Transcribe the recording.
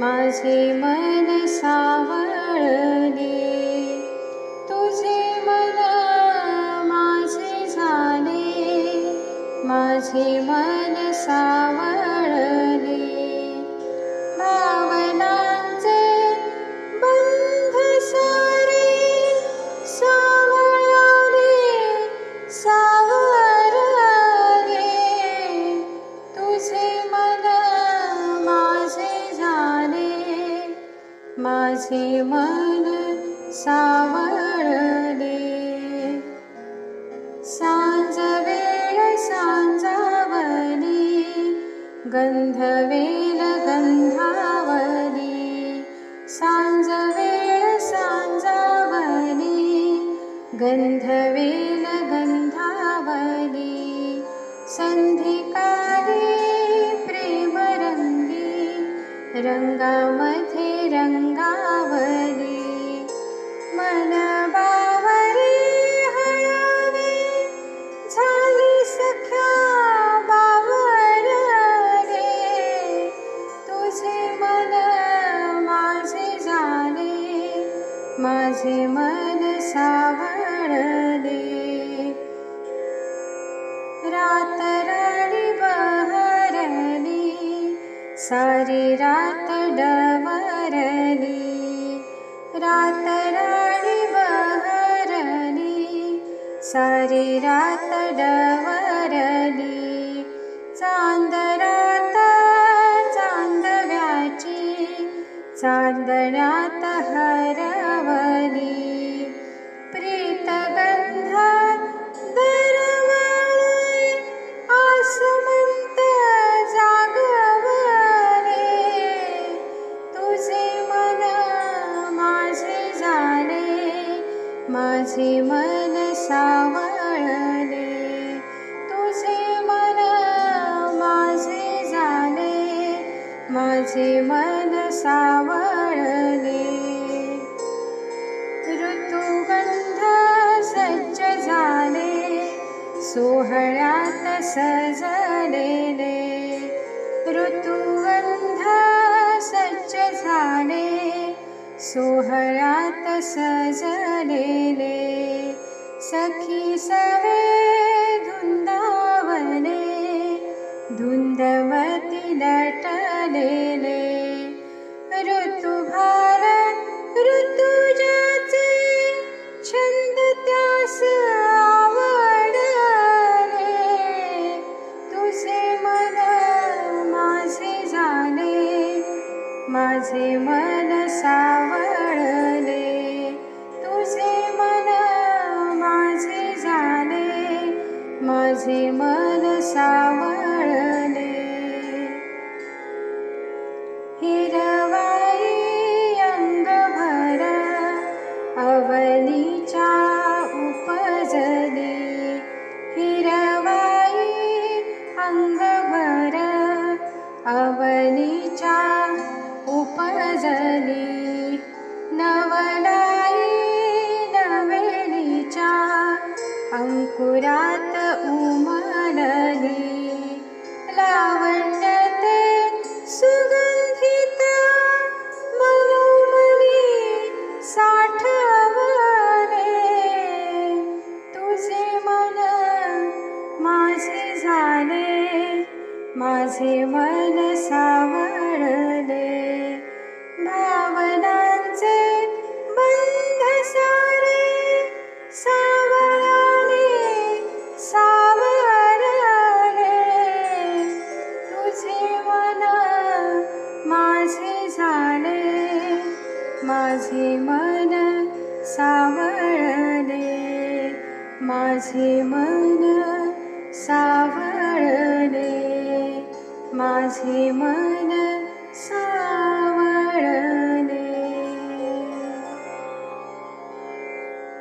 माझे मन सावळले, तुझे मन माझे झाले, माझे मन सावळले. भावनांचे बंध सारे सावळले, सावरले, तुझे मन माझे झाले, माझे मन सावळले. सांज वेळ सांजावली, गंधवेल गंधावली, सांज वेळ सांजावली, गंधवेल गंधावली. संधिकाली प्रेमरंगी, रंगामध्ये रंगावली. मन बावरी हळवे, झाली सख्या बावरले, तुझे मन माझे झाले, माझे मन सावळले. रात राणी बहरली, सारी रात डवरली, रात राणी बहरली, सारी रात डवरली. चांदरात चांदव्याची, चांदण्यात हरवली, प्रीतगंध दरवळे, आसमंत जागवले, तुझे मन माझे झाले, माझे मन सावळले, तुझे मन माझे झाले, माझे मन सावळले. ऋतुगंध सज्ज झाले, सोहळ्यात सजलेले, ऋतुगंध सज्ज झाले, सोहळ्यात सजलेले. सखी सवे धुंदावले, धुंदमती नटलेले, ऋतुभार ऋतुजाचे, छंद त्यास आवडले, तुझे मन माझे झाले, माझे मन सावळले, तुझे मन माझे झाले, माझे मन सावळले. हिरवाई अंगभर अवनीच्या उपजली, हिरवाई अंगभर अवनीच्या उपजली. नवलाई नवेलीच्या अंकुरात उमलली, लावण्य ते सुगंधित मनोमनी साठवले, तुझे मन माझे झाले, माझे मन सावळले. भावनांचे बंध सारे सावळले, सावरले, तुझे मन माझे झाले, माझे मन सावळले, माझे मन सावळले, माझे मन सावळले.